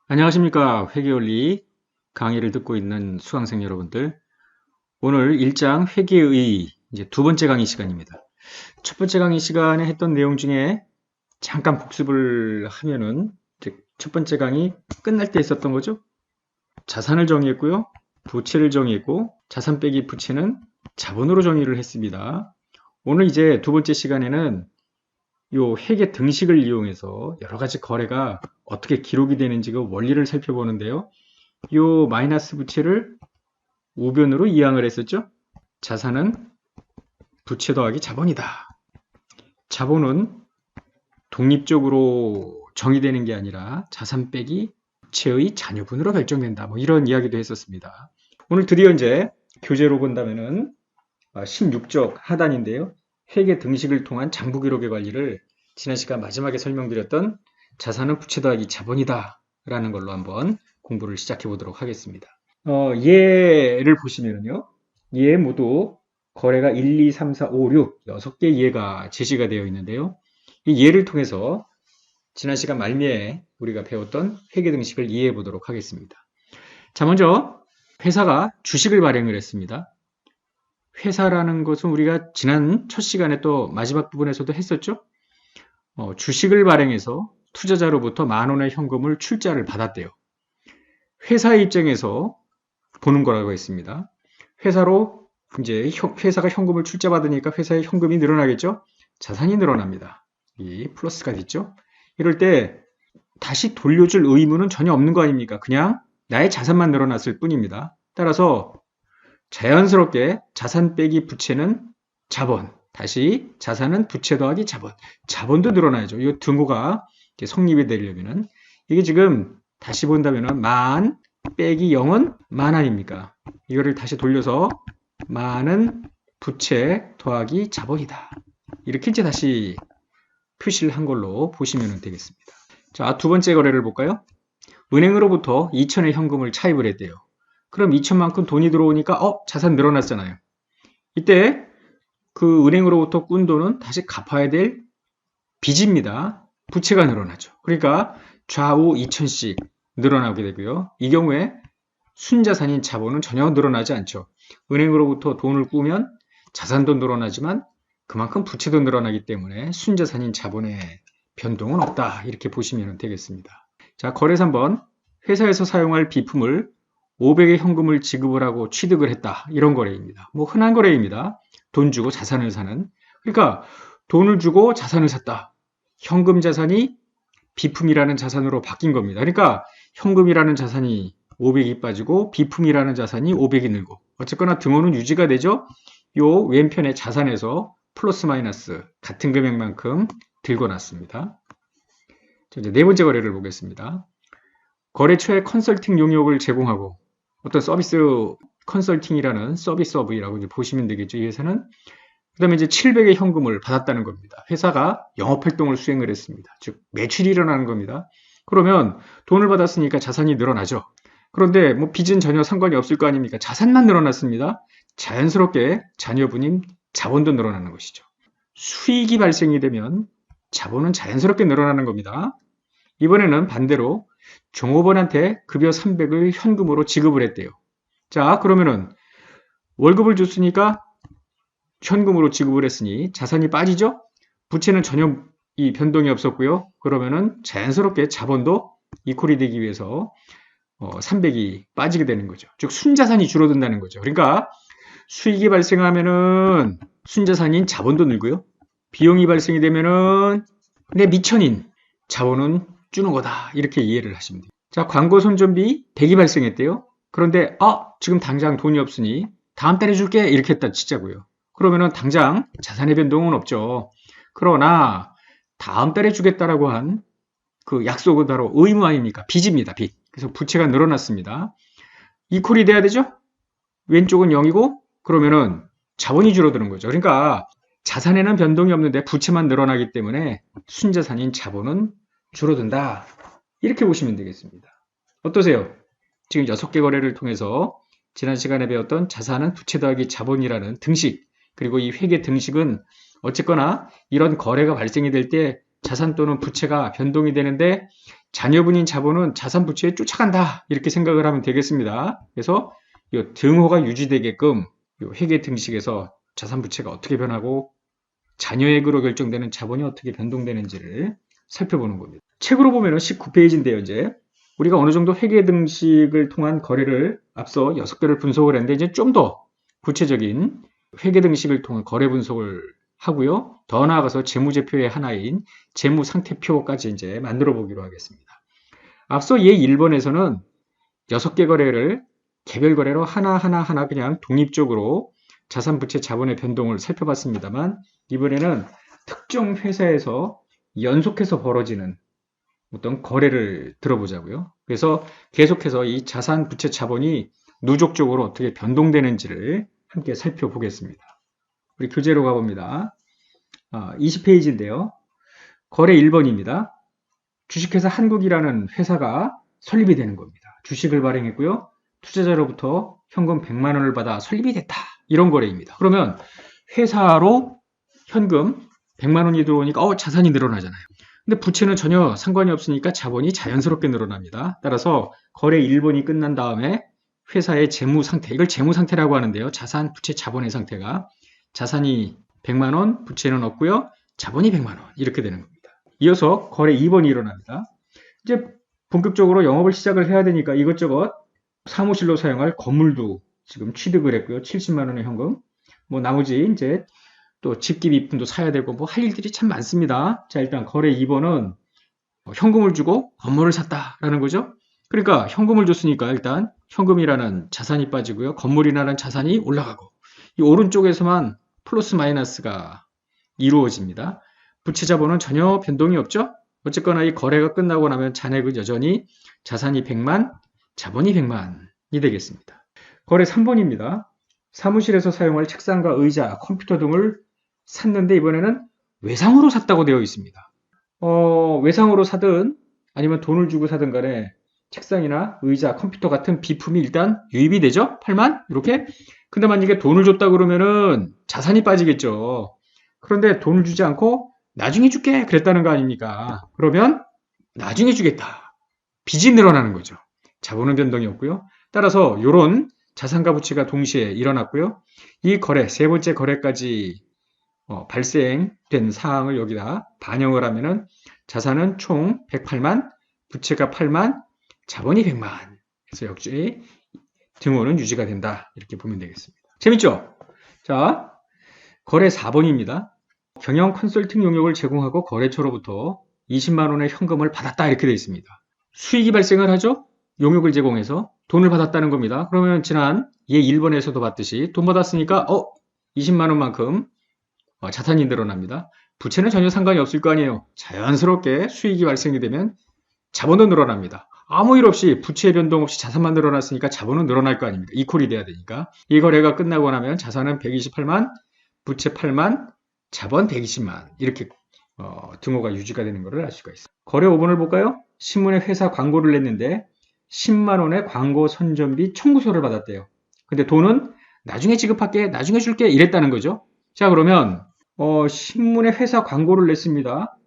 안녕하십니까. 회계원리 강의를 듣고 있는 수강생 여러분들. 오늘 1장 회계의 이제 두 번째 강의 시간입니다. 첫 번째 강의 시간에 했던 내용 중에 잠깐 복습을 하면은 이제 첫 번째 강의 끝날 때 있었던 거죠. 자산을 정의했고요. 부채를 정의했고 자산 빼기 부채는 자본으로 정의를 했습니다. 오늘 이제 두 번째 시간에는 요 회계 등식을 이용해서 여러 가지 거래가 어떻게 기록이 되는지 그 원리를 살펴보는데요. 요 마이너스 부채를 우변으로 이항을 했었죠. 자산은 부채 더하기 자본이다. 자본은 독립적으로 정의되는 게 아니라 자산 빼기 부채의 잔여분으로 결정된다. 뭐 이런 이야기도 했었습니다. 오늘 드디어 이제 교재로 본다면은 16쪽 하단인데요. 회계 등식을 통한 장부 기록의 관리를 지난 시간 마지막에 설명드렸던 자산은 부채 더하기 자본이다 라는 걸로 한번 공부를 시작해 보도록 하겠습니다. 예를 보시면요. 예 모두 거래가 1, 2, 3, 4, 5, 6, 6개 예가 제시가 되어 있는데요. 이 예를 통해서 지난 시간 말미에 우리가 배웠던 회계 등식을 이해해 보도록 하겠습니다. 자, 먼저 회사가 주식을 발행을 했습니다. 회사라는 것은 우리가 지난 첫 시간에 또 마지막 부분에서도 했었죠. 주식을 발행해서 투자자로부터 10,000원의 현금을 출자를 받았대요. 회사의 입장에서 보는 거라고 했습니다. 회사로 이제 회사가 현금을 출자받으니까 회사의 현금이 늘어나겠죠. 자산이 늘어납니다. 이 플러스가 됐죠. 이럴 때 다시 돌려줄 의무는 전혀 없는 거 아닙니까? 그냥 나의 자산만 늘어났을 뿐입니다. 따라서 자연스럽게 자산 빼기 부채는 자본, 다시 자산은 부채 더하기 자본, 자본도 늘어나야죠. 이 등호가 성립이 되려면은 이게 지금 다시 본다면은 만 빼기 0은 만 아닙니까? 이거를 다시 돌려서 만은 부채 더하기 자본이다. 이렇게 이제 다시 표시를 한 걸로 보시면 되겠습니다. 자, 두 번째 거래를 볼까요? 은행으로부터 2,000의 현금을 차입을 했대요. 그럼 2,000만큼 돈이 들어오니까 자산 늘어났잖아요. 이때 그 은행으로부터 꾼 돈은 다시 갚아야 될 빚입니다. 부채가 늘어나죠. 그러니까 좌우 2,000씩 늘어나게 되고요. 이 경우에 순자산인 자본은 전혀 늘어나지 않죠. 은행으로부터 돈을 꾸면 자산도 늘어나지만 그만큼 부채도 늘어나기 때문에 순자산인 자본의 변동은 없다. 이렇게 보시면 되겠습니다. 자, 거래 3번. 회사에서 사용할 비품을 500의 현금을 지급을 하고 취득을 했다. 이런 거래입니다. 뭐 흔한 거래입니다. 돈 주고 자산을 사는. 그러니까 돈을 주고 자산을 샀다. 현금 자산이 비품이라는 자산으로 바뀐 겁니다. 그러니까 현금이라는 자산이 500이 빠지고 비품이라는 자산이 500이 늘고 어쨌거나 등호는 유지가 되죠. 요 왼편의 자산에서 플러스 마이너스 같은 금액만큼 들고 놨습니다. 이제 네 번째 거래를 보겠습니다. 거래처에 컨설팅 용역을 제공하고 어떤 서비스 컨설팅이라는 서비스업이라고 이제 보시면 되겠죠. 이 회사는. 그 다음에 이제 700의 현금을 받았다는 겁니다. 회사가 영업활동을 수행을 했습니다. 즉, 매출이 일어나는 겁니다. 그러면 돈을 받았으니까 자산이 늘어나죠. 그런데 뭐 빚은 전혀 상관이 없을 거 아닙니까? 자산만 늘어났습니다. 자연스럽게 자녀분인 자본도 늘어나는 것이죠. 수익이 발생이 되면 자본은 자연스럽게 늘어나는 겁니다. 이번에는 반대로 종업원한테 급여 300을 현금으로 지급을 했대요. 자, 그러면은 월급을 줬으니까 현금으로 지급을 했으니 자산이 빠지죠? 부채는 전혀 이 변동이 없었고요. 그러면은 자연스럽게 자본도 이퀄이 되기 위해서 300이 빠지게 되는 거죠. 즉 순자산이 줄어든다는 거죠. 그러니까 수익이 발생하면은 순자산인 자본도 늘고요. 비용이 발생이 되면은 내 미천인 자본은 주는 거다. 이렇게 이해를 하시면 돼요. 자, 광고 선전비 100이 발생했대요. 그런데 지금 당장 돈이 없으니 다음 달에 줄게 이렇게 했다 치자고요. 그러면은 당장 자산의 변동은 없죠. 그러나 다음 달에 주겠다라고 한 그 약속은 바로 의무 아닙니까? 빚입니다. 빚. 그래서 부채가 늘어났습니다. 이퀄이 돼야 되죠? 왼쪽은 0이고 그러면은 자본이 줄어드는 거죠. 그러니까 자산에는 변동이 없는데 부채만 늘어나기 때문에 순자산인 자본은 줄어든다. 이렇게 보시면 되겠습니다. 어떠세요? 지금 6개 거래를 통해서 지난 시간에 배웠던 자산은 부채 더하기 자본이라는 등식, 그리고 이 회계 등식은 어쨌거나 이런 거래가 발생이 될 때 자산 또는 부채가 변동이 되는데 자녀분인 자본은 자산 부채에 쫓아간다. 이렇게 생각을 하면 되겠습니다. 그래서 이 등호가 유지되게끔 이 회계 등식에서 자산 부채가 어떻게 변하고 자녀액으로 결정되는 자본이 어떻게 변동되는지를 살펴보는 겁니다. 책으로 보면 19페이지인데요. 이제 우리가 어느 정도 회계 등식을 통한 거래를 앞서 6개를 분석을 했는데 이제 좀 더 구체적인 회계 등식을 통한 거래 분석을 하고요. 더 나아가서 재무제표의 하나인 재무상태표까지 이제 만들어 보기로 하겠습니다. 앞서 예 1번에서는 6개 거래를 개별 거래로 하나하나 그냥 독립적으로 자산, 부채, 자본의 변동을 살펴봤습니다만 이번에는 특정 회사에서 연속해서 벌어지는 어떤 거래를 들어보자고요. 그래서 계속해서 이 자산, 부채, 자본이 누적적으로 어떻게 변동되는지를 함께 살펴보겠습니다. 우리 교재로 가봅니다. 20페이지인데요. 거래 1번입니다. 주식회사 한국이라는 회사가 설립이 되는 겁니다. 주식을 발행했고요. 투자자로부터 현금 100만 원을 받아 설립이 됐다. 이런 거래입니다. 그러면 회사로 현금 100만 원이 들어오니까 자산이 늘어나잖아요. 근데 부채는 전혀 상관이 없으니까 자본이 자연스럽게 늘어납니다. 따라서 거래 1번이 끝난 다음에 회사의 재무 상태, 이걸 재무 상태라고 하는데요. 자산, 부채, 자본의 상태가 자산이 100만 원, 부채는 없고요. 자본이 100만 원 이렇게 되는 겁니다. 이어서 거래 2번이 일어납니다. 이제 본격적으로 영업을 시작을 해야 되니까 이것저것 사무실로 사용할 건물도 지금 취득을 했고요. 70만 원의 현금. 뭐 나머지 이제 또 집기 비품도 사야 되고 뭐 할 일들이 참 많습니다. 자, 일단 거래 2번은 현금을 주고 건물을 샀다라는 거죠. 그러니까 현금을 줬으니까 일단 현금이라는 자산이 빠지고요. 건물이라는 자산이 올라가고 이 오른쪽에서만 플러스 마이너스가 이루어집니다. 부채 자본은 전혀 변동이 없죠. 어쨌거나 이 거래가 끝나고 나면 잔액은 여전히 자산이 100만, 자본이 100만이 되겠습니다. 거래 3번입니다. 사무실에서 사용할 책상과 의자, 컴퓨터 등을 샀는데 이번에는 외상으로 샀다고 되어 있습니다. 외상으로 사든 아니면 돈을 주고 사든 간에 책상이나 의자, 컴퓨터 같은 비품이 일단 유입이 되죠? 8만? 이렇게. 근데 만약에 돈을 줬다 그러면은 자산이 빠지겠죠. 그런데 돈을 주지 않고 나중에 줄게 그랬다는 거 아닙니까? 그러면 나중에 주겠다. 빚이 늘어나는 거죠. 자본은 변동이 없고요. 따라서 이런 자산과 부채가 동시에 일어났고요. 이 거래, 세 번째 거래까지 발생된 사항을 여기다 반영을 하면은 자산은 총 108만, 부채가 8만, 자본이 100만. 그래서 역시 등호는 유지가 된다. 이렇게 보면 되겠습니다. 재밌죠? 자, 거래 4번입니다. 경영 컨설팅 용역을 제공하고 거래처로부터 20만 원의 현금을 받았다. 이렇게 되어 있습니다. 수익이 발생을 하죠? 용역을 제공해서 돈을 받았다는 겁니다. 그러면 지난 예 1번에서도 봤듯이 돈 받았으니까 20만 원만큼 자산이 늘어납니다. 부채는 전혀 상관이 없을 거 아니에요. 자연스럽게 수익이 발생이 되면 자본도 늘어납니다. 아무 일 없이 부채 변동 없이 자산만 늘어났으니까 자본은 늘어날 거 아닙니까? 이퀄이 돼야 되니까. 이 거래가 끝나고 나면 자산은 128만, 부채 8만, 자본 120만 이렇게 등호가 유지가 되는 것을 알 수가 있어요. 거래 5번을 볼까요? 신문에 회사 광고를 냈는데 10만 원의 광고 선전비 청구서를 받았대요. 근데 돈은 나중에 지급할게, 나중에 줄게 이랬다는 거죠. 자, 그러면 신문에 회사 광고를 냈습니다.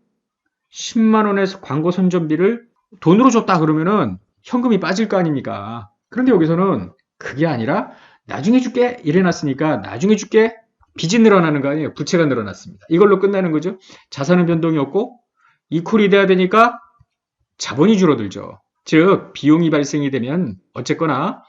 10만 원의 광고 선전비를 돈으로 줬다 그러면은 현금이 빠질 거 아닙니까? 그런데 여기서는 그게 아니라 나중에 줄게 이래놨으니까 나중에 줄게 빚이 늘어나는 거 아니에요. 부채가 늘어났습니다. 이걸로 끝나는 거죠. 자산은 변동이 없고 이퀄이 돼야 되니까 자본이 줄어들죠. 즉 비용이 발생이 되면 어쨌거나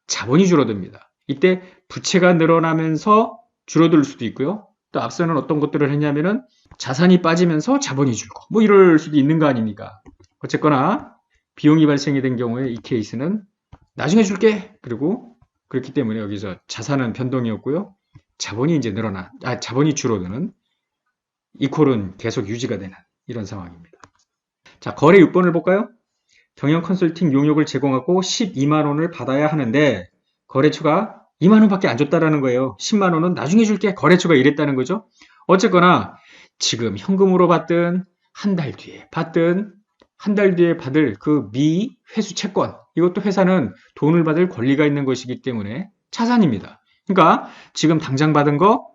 자본이 줄어듭니다. 이때 부채가 늘어나면서 줄어들 수도 있고요. 또 앞서는 어떤 것들을 했냐면은 자산이 빠지면서 자본이 줄고 뭐 이럴 수도 있는 거 아닙니까? 어쨌거나 비용이 발생이 된 경우에 이 케이스는 나중에 줄게. 그리고 그렇기 때문에 여기서 자산은 변동이 없고요. 자본이 이제 자본이 줄어드는 이퀄은 계속 유지가 되는 이런 상황입니다. 자, 거래 6번을 볼까요? 경영 컨설팅 용역을 제공하고 12만 원을 받아야 하는데 거래처가 2만 원밖에 안 줬다라는 거예요. 10만 원은 나중에 줄게. 거래처가 이랬다는 거죠. 어쨌거나 지금 현금으로 받든 한 달 뒤에 받든 한 달 뒤에 받을 그 미회수 채권 이것도 회사는 돈을 받을 권리가 있는 것이기 때문에 자산입니다. 그러니까 지금 당장 받은 거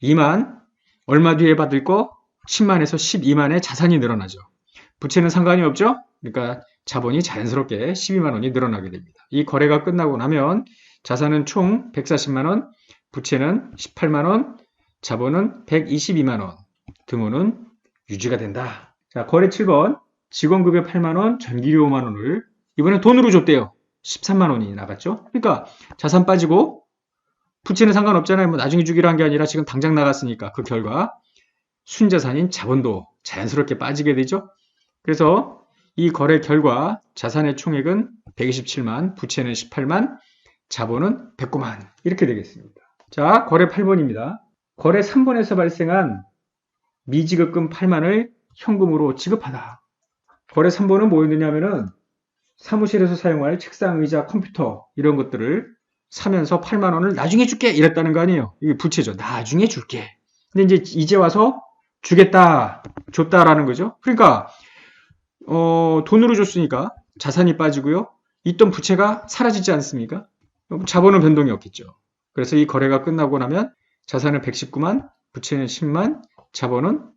2만 얼마 뒤에 받을 거 10만에서 12만의 자산이 늘어나죠. 부채는 상관이 없죠. 그러니까 자본이 자연스럽게 12만 원이 늘어나게 됩니다. 이 거래가 끝나고 나면 자산은 총 140만 원, 부채는 18만 원, 자본은 122만 원, 등호는 유지가 된다. 자, 거래 7번. 직원급여 8만 원, 전기료 5만 원을 이번엔 돈으로 줬대요. 13만 원이 나갔죠. 그러니까 자산 빠지고 부채는 상관없잖아요. 뭐 나중에 주기로 한 게 아니라 지금 당장 나갔으니까 그 결과 순자산인 자본도 자연스럽게 빠지게 되죠. 그래서 이 거래 결과 자산의 총액은 127만, 부채는 18만, 자본은 109만 이렇게 되겠습니다. 자, 거래 8번입니다. 거래 3번에서 발생한 미지급금 8만을 현금으로 지급하다. 거래 3번은 뭐였느냐 하면은 사무실에서 사용할 책상, 의자, 컴퓨터 이런 것들을 사면서 8만 원을 나중에 줄게 이랬다는 거 아니에요. 이게 부채죠. 나중에 줄게. 근데 이제 와서 주겠다, 줬다라는 거죠. 그러니까 돈으로 줬으니까 자산이 빠지고요. 있던 부채가 사라지지 않습니까? 자본은 변동이 없겠죠. 그래서 이 거래가 끝나고 나면 자산은 119만, 부채는 10만, 자본은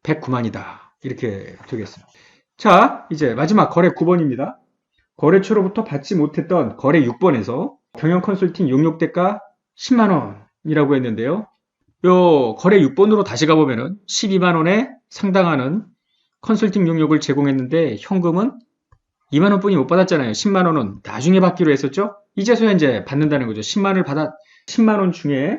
109만이다. 이렇게 되겠습니다. 자, 이제 마지막 거래 9번입니다. 거래처로부터 받지 못했던 거래 6번에서 경영 컨설팅 용역대가 10만 원이라고 했는데요. 요 거래 6번으로 다시 가보면은 12만 원에 상당하는 컨설팅 용역을 제공했는데 현금은 2만 원뿐이 못 받았잖아요. 10만 원은 나중에 받기로 했었죠. 이제서야 이제 받는다는 거죠. 10만 원 중에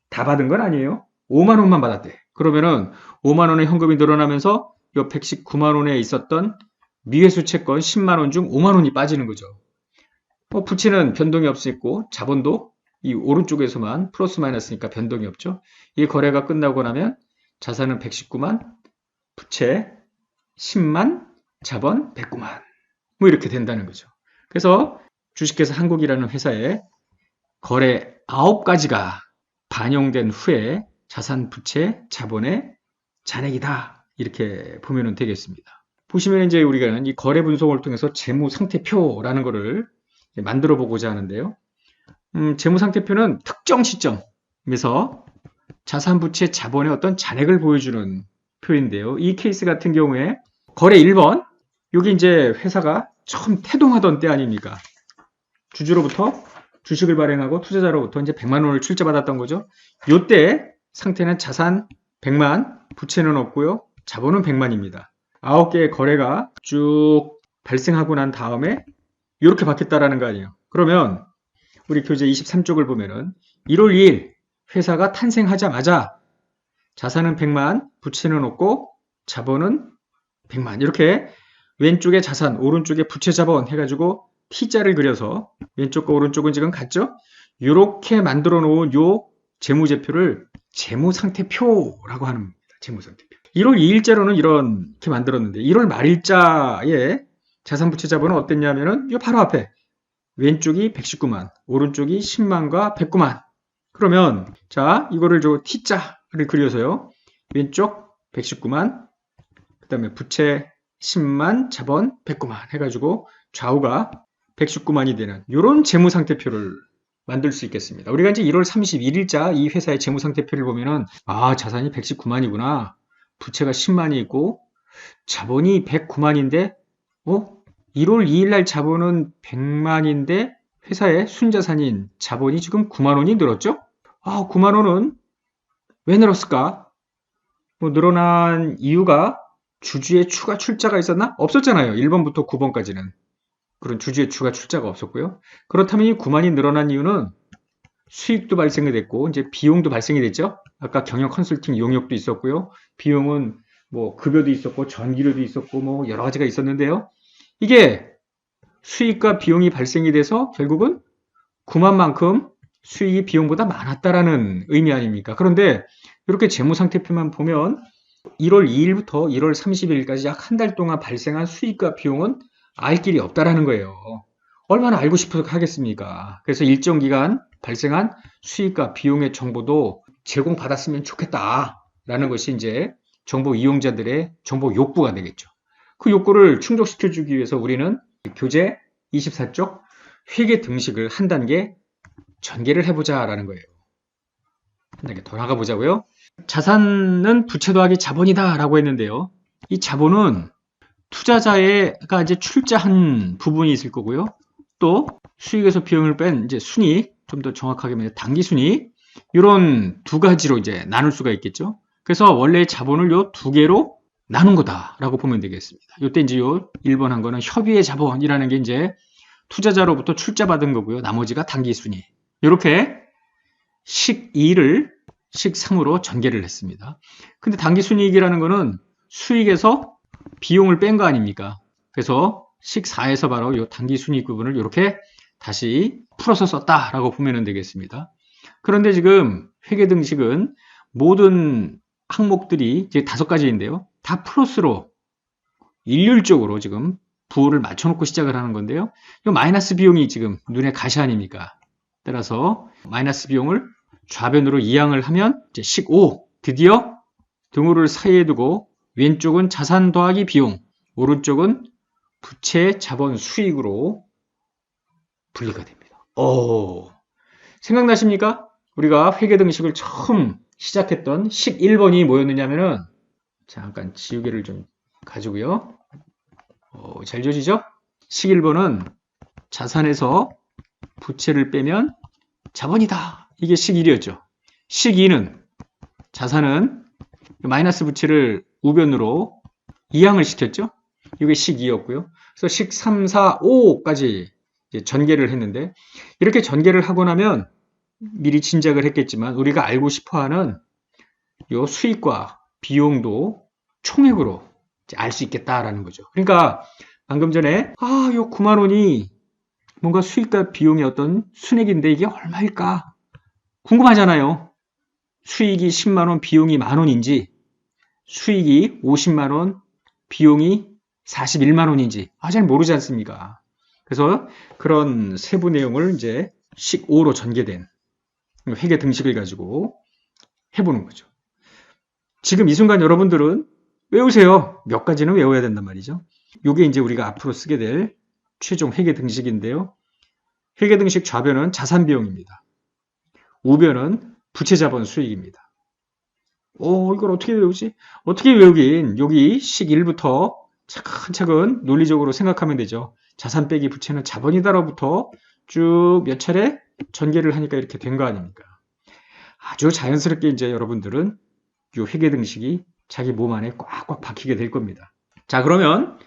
다 받은 건 아니에요. 5만 원만 받았대. 그러면은 5만 원의 현금이 늘어나면서 요 119만 원에 있었던 미회수 채권 10만 원 중 5만 원이 빠지는 거죠. 부채는 변동이 없었고 자본도 이 오른쪽에서만 플러스 마이너스니까 변동이 없죠. 이 거래가 끝나고 나면 자산은 119만, 부채 10만, 자본 109만. 뭐 이렇게 된다는 거죠. 그래서 주식회사 한국이라는 회사에 거래 9가지가 반영된 후에 자산, 부채, 자본의 잔액이다. 이렇게 보면 되겠습니다. 보시면 이제 우리가 이 거래 분석을 통해서 재무 상태표라는 거를 만들어 보고자 하는데요. 재무 상태표는 특정 시점에서 자산, 부채, 자본의 어떤 잔액을 보여주는 표인데요. 이 케이스 같은 경우에 거래 1번, 여기 이제 회사가 처음 태동하던 때 아닙니까? 주주로부터 주식을 발행하고 투자자로부터 이제 100만 원을 출자받았던 거죠. 요때 상태는 자산 100만, 부채는 없고요. 자본은 100만입니다. 9개의 거래가 쭉 발생하고 난 다음에 이렇게 바뀌었다라는 거 아니에요. 그러면 우리 교재 23쪽을 보면은 1월 2일 회사가 탄생하자마자 자산은 100만, 부채는 없고 자본은 100만 이렇게 왼쪽에 자산, 오른쪽에 부채 자본 해가지고 T자를 그려서 왼쪽과 오른쪽은 지금 같죠? 이렇게 만들어 놓은 요 재무제표를 재무상태표라고 하는 겁니다. 재무상태표. 1월 2일자로는 이렇게 만들었는데 1월 말일자에 자산, 부채, 자본은 어땠냐면은 요 바로 앞에 왼쪽이 119만, 오른쪽이 10만과 109만. 그러면 자 이거를 저 T자를 그려서요. 왼쪽 119만, 그 다음에 부채 10만, 자본 109만 해가지고 좌우가 119만이 되는 이런 재무상태표를 만들 수 있겠습니다. 우리가 이제 1월 31일자 이 회사의 재무상태표를 보면은 자산이 119만이구나. 부채가 10만이 있고 자본이 109만인데 1월 2일 날 자본은 100만인데 회사의 순자산인 자본이 지금 9만 원이 늘었죠? 9만 원은 왜 늘었을까? 늘어난 이유가 주주의 추가 출자가 있었나? 없었잖아요. 1번부터 9번까지는. 그런 주주의 추가 출자가 없었고요. 그렇다면 이 9만이 늘어난 이유는 수익도 발생이 됐고 이제 비용도 발생이 됐죠. 아까 경영 컨설팅 용역도 있었고요. 비용은 뭐 급여도 있었고 전기료도 있었고 뭐 여러 가지가 있었는데요. 이게 수익과 비용이 발생이 돼서 결국은 9만만큼 수익이 비용보다 많았다라는 의미 아닙니까? 그런데 이렇게 재무상태표만 보면 1월 2일부터 1월 30일까지 약 한 달 동안 발생한 수익과 비용은 알 길이 없다라는 거예요. 얼마나 알고 싶어서 하겠습니까? 그래서 일정 기간 발생한 수익과 비용의 정보도 제공받았으면 좋겠다라는 것이 이제 정보 이용자들의 정보 욕구가 되겠죠. 그 욕구를 충족시켜주기 위해서 우리는 교재 24쪽 회계 등식을 한 단계 전개를 해보자라는 거예요. 한 단계 더 나가보자고요. 자산은 부채 더하기 자본이다 라고 했는데요. 이 자본은 투자자가 이제 출자한 부분이 있을 거고요. 또 수익에서 비용을 뺀 이제 순이익, 좀 더 정확하게 말하면 당기 순이익, 이런 두 가지로 이제 나눌 수가 있겠죠. 그래서 원래 자본을 요 두 개로 나눈 거다라고 보면 되겠습니다. 요때 이제 요 1번 한 거는 협의의 자본이라는 게 이제 투자자로부터 출자받은 거고요. 나머지가 당기 순이익. 이렇게 식 2를 식 3으로 전개를 했습니다. 근데 당기 순이익이라는 거는 수익에서 비용을 뺀 거 아닙니까? 그래서 식 4에서 바로 이 당기 순이익 부분을 이렇게 다시 풀어서 썼다라고 보면 되겠습니다. 그런데 지금 회계등식은 모든 항목들이 이제 5가지인데요. 다 플러스로 일률적으로 지금 부호를 맞춰놓고 시작을 하는 건데요. 이 마이너스 비용이 지금 눈에 가시 아닙니까? 따라서 마이너스 비용을 좌변으로 이항을 하면 이제 식 5, 드디어 등호를 사이에 두고 왼쪽은 자산 더하기 비용, 오른쪽은 부채 자본 수익으로 분리가 됩니다. 생각나십니까? 우리가 회계등식을 처음 시작했던 식 1번이 뭐였느냐면은, 잠깐 지우개를 좀 가지고요. 잘 지워지죠? 식 1번은 자산에서 부채를 빼면 자본이다. 이게 식 1이었죠. 식 2는 자산은 마이너스 부채를 우변으로 이항을 시켰죠. 이게 식 2였고요. 그래서 식 3, 4, 5까지 전개를 했는데, 이렇게 전개를 하고 나면 미리 짐작을 했겠지만 우리가 알고 싶어하는 요 수익과 비용도 총액으로 알 수 있겠다라는 거죠. 그러니까 방금 전에 요 9만 원이 뭔가 수익과 비용의 어떤 순액인데 이게 얼마일까 궁금하잖아요. 수익이 10만 원, 비용이 만 원인지, 수익이 50만 원, 비용이 41만 원인지 잘 모르지 않습니까? 그래서 그런 세부 내용을 이제 식 5로 전개된 회계 등식을 가지고 해보는 거죠. 지금 이 순간 여러분들은 외우세요. 몇 가지는 외워야 된단 말이죠. 이게 이제 우리가 앞으로 쓰게 될 최종 회계 등식인데요. 회계 등식 좌변은 자산 비용입니다. 우변은 부채 자본 수익입니다. 이걸 어떻게 외우지? 어떻게 외우긴 여기 식 1부터 차근차근 논리적으로 생각하면 되죠. 자산 빼기 부채는 자본이다로부터 쭉 몇 차례 전개를 하니까 이렇게 된 거 아닙니까? 아주 자연스럽게 이제 여러분들은 이 회계 등식이 자기 몸 안에 꽉꽉 박히게 될 겁니다. 자, 그러면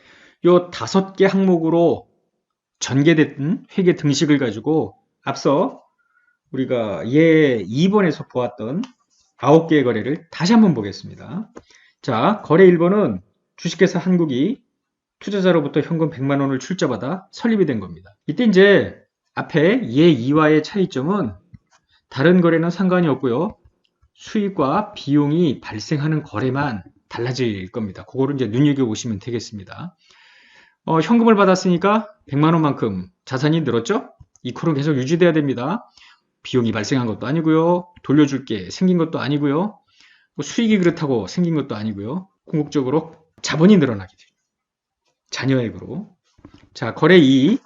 요 5개 항목으로 전개된 회계 등식을 가지고 앞서 우리가 2번에서 보았던 9개의 거래를 다시 한번 보겠습니다. 자, 거래 1번은 주식회사 한국이 투자자로부터 현금 100만 원을 출자받아 설립이 된 겁니다. 이때 이제 앞에 2와의 차이점은 다른 거래는 상관이 없고요. 수익과 비용이 발생하는 거래만 달라질 겁니다. 그거를 이제 눈여겨보시면 되겠습니다. 현금을 받았으니까 100만 원만큼 자산이 늘었죠? 이 콜은 계속 유지돼야 됩니다. 비용이 발생한 것도 아니고요. 돌려줄게 생긴 것도 아니고요. 수익이 그렇다고 생긴 것도 아니고요. 궁극적으로 자본이 늘어나게 돼요. 잔여액으로. 자, 거래 2.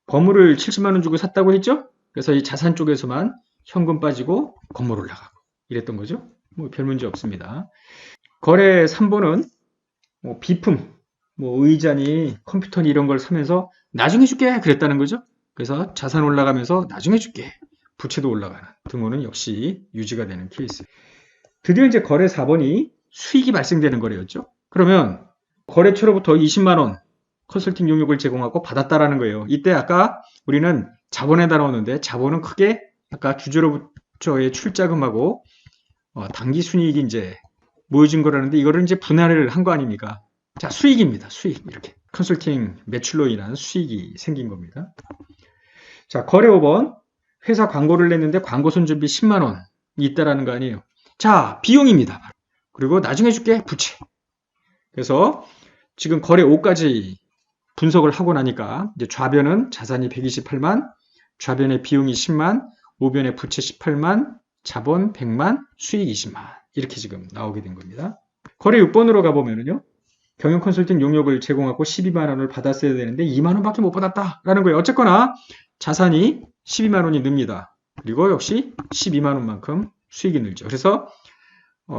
건물을 70만 원 주고 샀다고 했죠? 그래서 이 자산 쪽에서만 현금 빠지고 건물 올라가고 이랬던 거죠. 별 문제 없습니다. 거래 3번은 비품, 의자니 컴퓨터니 이런 걸 사면서 나중에 줄게 그랬다는 거죠. 그래서 자산 올라가면서 나중에 줄게. 부채도 올라가는 등호는 역시 유지가 되는 케이스. 드디어 이제 거래 4번이 수익이 발생되는 거래였죠. 그러면 거래처로부터 20만 원 컨설팅 용역을 제공하고 받았다라는 거예요. 이때 아까 우리는 자본에다 넣었는데 자본은 크게 아까 주주로부터의 출자금하고 당기 순이익이 이제 모여진 거라는데 이거를 이제 분할을 한 거 아닙니까? 자, 수익입니다. 수익. 이렇게 컨설팅 매출로 인한 수익이 생긴 겁니다. 자, 거래 5번. 회사 광고를 냈는데 광고 손준비 10만 원이 있다라는 거 아니에요. 자, 비용입니다. 그리고 나중에 줄게 부채. 그래서 지금 거래 5까지 분석을 하고 나니까 이제 좌변은 자산이 128만, 좌변의 비용이 10만, 우변의 부채 18만, 자본 100만, 수익 20만 이렇게 지금 나오게 된 겁니다. 거래 6번으로 가보면은요. 경영 컨설팅 용역을 제공하고 12만 원을 받았어야 되는데 2만 원밖에 못 받았다라는 거예요. 어쨌거나 자산이 12만 원이 늡니다. 그리고 역시 12만 원만큼 수익이 늘죠. 그래서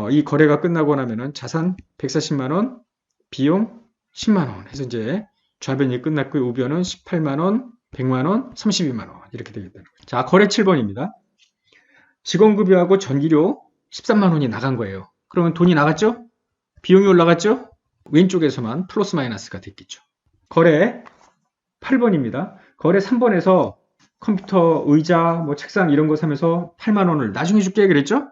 이 거래가 끝나고 나면은 자산 140만 원, 비용 10만 원 해서 이제 좌변이 끝났고요. 우변은 18만 원, 100만 원, 32만 원 이렇게 되겠다. 자, 거래 7번입니다. 직원급여하고 전기료 13만 원이 나간 거예요. 그러면 돈이 나갔죠? 비용이 올라갔죠? 왼쪽에서만 플러스 마이너스가 됐겠죠. 거래 8번입니다. 거래 3번에서 컴퓨터, 의자, 뭐 책상 이런 거 사면서 8만 원을 나중에 줄게 그랬죠?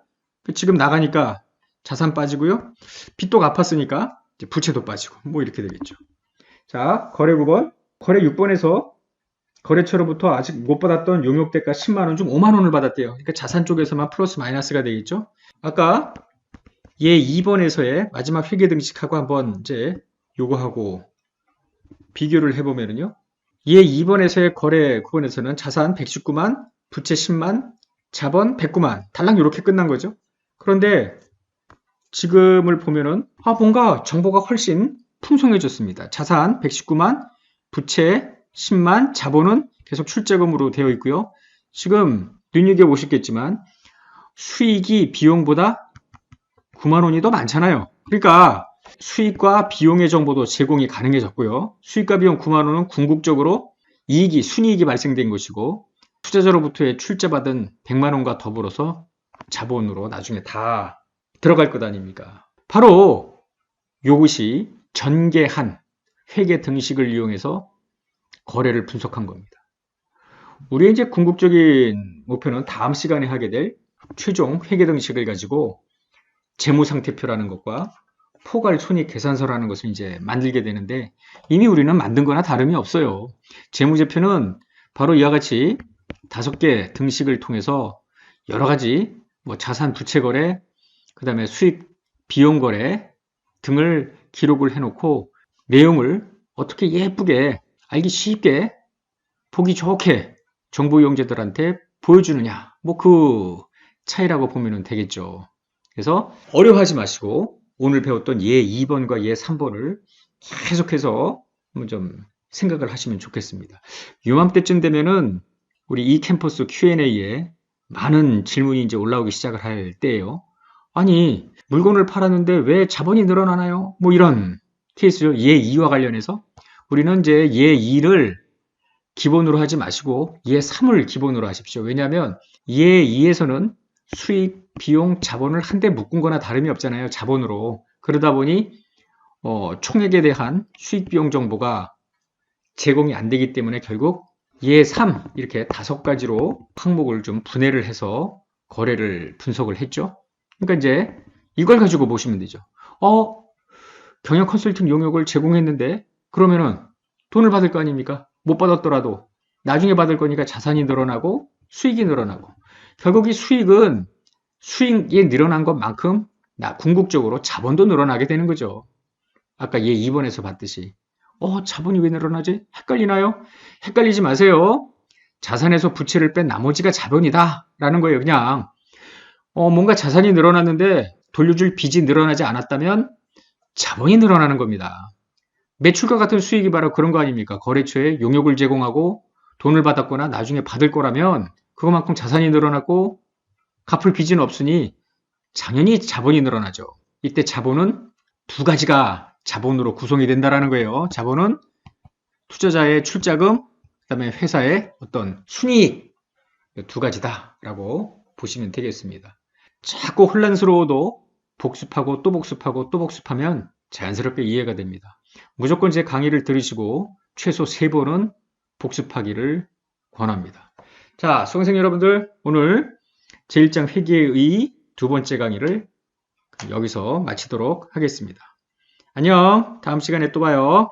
지금 나가니까 자산 빠지고요. 빚도 갚았으니까 이제 부채도 빠지고 뭐 이렇게 되겠죠. 자, 거래 9번. 거래 6번에서 거래처로부터 아직 못 받았던 용역대가 10만 원 중 5만 원을 받았대요. 그러니까 자산 쪽에서만 플러스 마이너스가 되겠죠. 아까 얘 2번에서의 마지막 회계 등식하고 한번 이제 요거하고 비교를 해보면은요. 얘 2번에서의 거래 9번에서는 자산 119만, 부채 10만, 자본 109만. 달랑 이렇게 끝난 거죠. 그런데 지금을 보면은 뭔가 정보가 훨씬 풍성해졌습니다. 자산 119만, 부채 10만, 자본은 계속 출자금으로 되어 있고요. 지금 눈여겨보셨겠지만 수익이 비용보다 9만 원이 더 많잖아요. 그러니까 수익과 비용의 정보도 제공이 가능해졌고요. 수익과 비용 9만 원은 궁극적으로 순이익이 발생된 것이고 투자자로부터의 출자받은 100만 원과 더불어서 자본으로 나중에 다 들어갈 것 아닙니까? 바로 이것이 전개한 회계 등식을 이용해서 거래를 분석한 겁니다. 우리의 이제 궁극적인 목표는 다음 시간에 하게 될 최종 회계 등식을 가지고 재무상태표라는 것과 포괄 손익 계산서라는 것을 이제 만들게 되는데 이미 우리는 만든 거나 다름이 없어요. 재무제표는 바로 이와 같이 5개 등식을 통해서 여러 가지 뭐 자산 부채 거래, 그 다음에 수익 비용 거래 등을 기록을 해놓고 내용을 어떻게 예쁘게 알기 쉽게 보기 좋게 정보 이용자들한테 보여주느냐 뭐 그 차이라고 보면 되겠죠. 그래서 어려워하지 마시고 오늘 배웠던 예 2번과 예 3번을 계속해서 좀 생각을 하시면 좋겠습니다. 요맘때쯤 되면은 우리 이 캠퍼스 Q&A에 많은 질문이 이제 올라오기 시작을 할 때예요. 아니 물건을 팔았는데 왜 자본이 늘어나나요? 뭐 이런 케이스죠. 예 2와 관련해서 우리는 이제 예 2를 기본으로 하지 마시고 예 3을 기본으로 하십시오. 왜냐하면 예 2에서는 수익, 비용, 자본을 한데 묶은 거나 다름이 없잖아요. 자본으로. 그러다 보니 총액에 대한 수익, 비용 정보가 제공이 안 되기 때문에 결국 예 3 이렇게 5가지로 항목을 좀 분해를 해서 거래를 분석을 했죠. 그러니까 이제 이걸 가지고 보시면 되죠. 경영 컨설팅 용역을 제공했는데 그러면은 돈을 받을 거 아닙니까? 못 받았더라도 나중에 받을 거니까 자산이 늘어나고 수익이 늘어나고 결국 이 수익은 수익이 늘어난 것만큼 궁극적으로 자본도 늘어나게 되는 거죠. 아까 얘 2번에서 봤듯이 자본이 왜 늘어나지? 헷갈리나요? 헷갈리지 마세요. 자산에서 부채를 뺀 나머지가 자본이다 라는 거예요. 그냥 뭔가 자산이 늘어났는데 돌려줄 빚이 늘어나지 않았다면 자본이 늘어나는 겁니다. 매출과 같은 수익이 바로 그런 거 아닙니까? 거래처에 용역을 제공하고 돈을 받았거나 나중에 받을 거라면 그것만큼 자산이 늘어났고 갚을 빚은 없으니 당연히 자본이 늘어나죠. 이때 자본은 2가지가 자본으로 구성이 된다는 거예요. 자본은 투자자의 출자금, 그 다음에 회사의 어떤 순이익 2가지다라고 보시면 되겠습니다. 자꾸 혼란스러워도 복습하고 또 복습하고 또 복습하면 자연스럽게 이해가 됩니다. 무조건 제 강의를 들으시고 최소 3번은 복습하기를 권합니다. 자, 수강생 여러분들 오늘 제1장 회계의 2번째 강의를 여기서 마치도록 하겠습니다. 안녕. 다음 시간에 또 봐요.